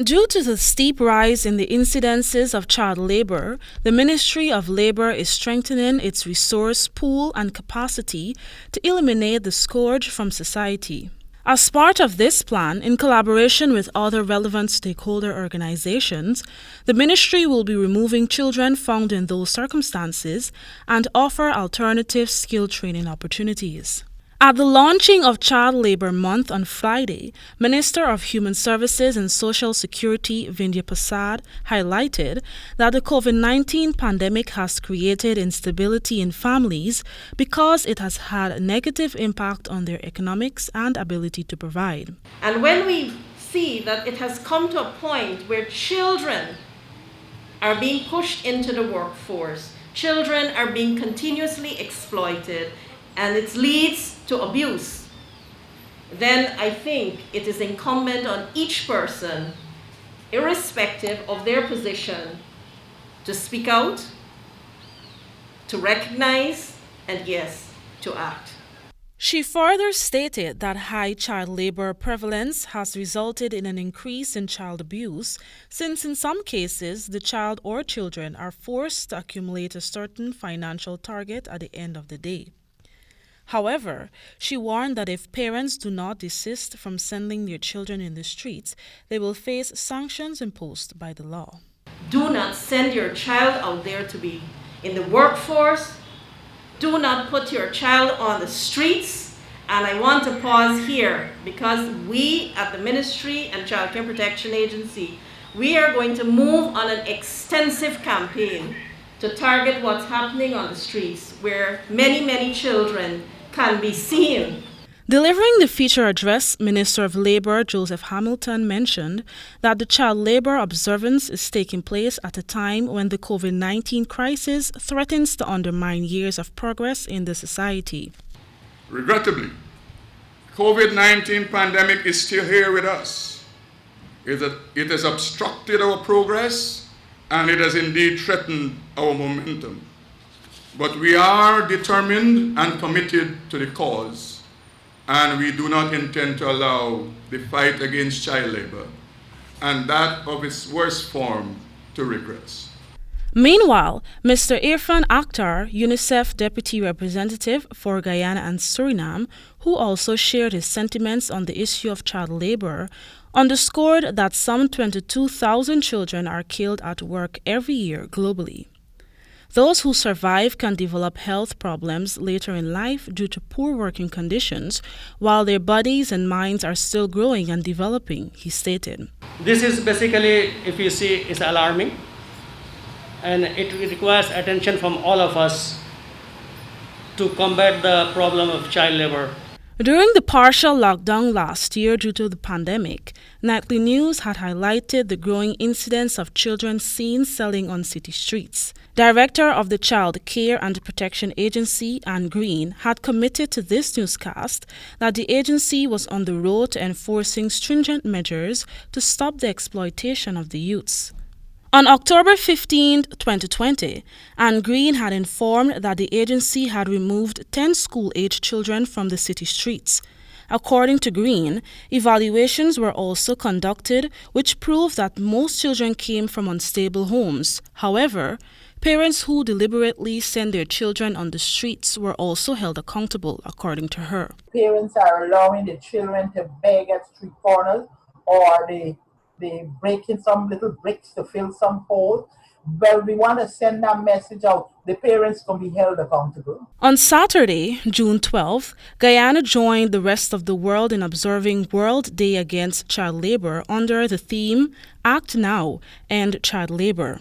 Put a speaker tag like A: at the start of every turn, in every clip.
A: Due to the steep rise in the incidences of child labor, the Ministry of Labor is strengthening its resource pool and capacity to eliminate the scourge from society. As part of this plan, in collaboration with other relevant stakeholder organizations, the ministry will be removing children found in those circumstances and offer alternative skill training opportunities. At the launching of Child Labour Month on Friday, Minister of Human Services and Social Security Vending highlighted that the COVID-19 pandemic has created instability in families because it has had a negative impact on their economics and ability to provide.
B: And when we see that it has come to a point where children are being pushed into the workforce, children are being continuously exploited, and it leads to abuse, then I think it is incumbent on each person, irrespective of their position, to speak out, to recognize, and yes, to act.
A: She further stated that high child labor prevalence has resulted in an increase in child abuse, since in some cases the child or children are forced to accumulate a certain financial target at the end of the day. However, she warned that if parents do not desist from sending their children in the streets, they will face sanctions imposed by the law.
B: Do not send your child out there to be in the workforce. Do not put your child on the streets. And I want to pause here because we at the Ministry and Child Care Protection Agency, we are going to move on an extensive campaign to target what's happening on the streets where many children can be seen.
A: Delivering the feature address, Minister of Labour Joseph Hamilton mentioned that the child labour observance is taking place at a time when the COVID-19 crisis threatens to undermine years of progress in the society.
C: Regrettably, COVID-19 pandemic is still here with us. It has obstructed our progress and it has indeed threatened our momentum. But we are determined and committed to the cause, and we do not intend to allow the fight against child labor and that of its worst form to regress.
A: Meanwhile, Mr. Irfan Akhtar, UNICEF Deputy Representative for Guyana and Suriname, who also shared his sentiments on the issue of child labor, underscored that some 22,000 children are killed at work every year globally. Those who survive can develop health problems later in life due to poor working conditions, while their bodies and minds are still growing and developing, he stated.
D: This is basically, if you see, is alarming, and it requires attention from all of us to combat the problem of child labor.
A: During the partial lockdown last year due to the pandemic, Nightly News had highlighted the growing incidence of children seen selling on city streets. Director of the Child Care and Protection Agency, Anne Green, had committed to this newscast that the agency was on the road to enforcing stringent measures to stop the exploitation of the youths. On October 15, 2020, Anne Green had informed that the agency had removed 10 school-aged children from the city streets. According to Green, evaluations were also conducted which proved that most children came from unstable homes. However, parents who deliberately send their children on the streets were also held accountable, according to her.
E: Parents are allowing the children to beg at street corners, or they breaking some little bricks to fill some holes. Well, we want to send that message out. The parents can be held accountable.
A: On Saturday, June 12th, Guyana joined the rest of the world in observing World Day Against Child Labor under the theme Act Now, End Child Labor.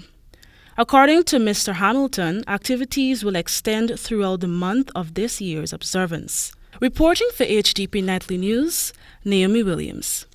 A: According to Mr. Hamilton, activities will extend throughout the month of this year's observance. Reporting for HDP Nightly News, Naomi Williams.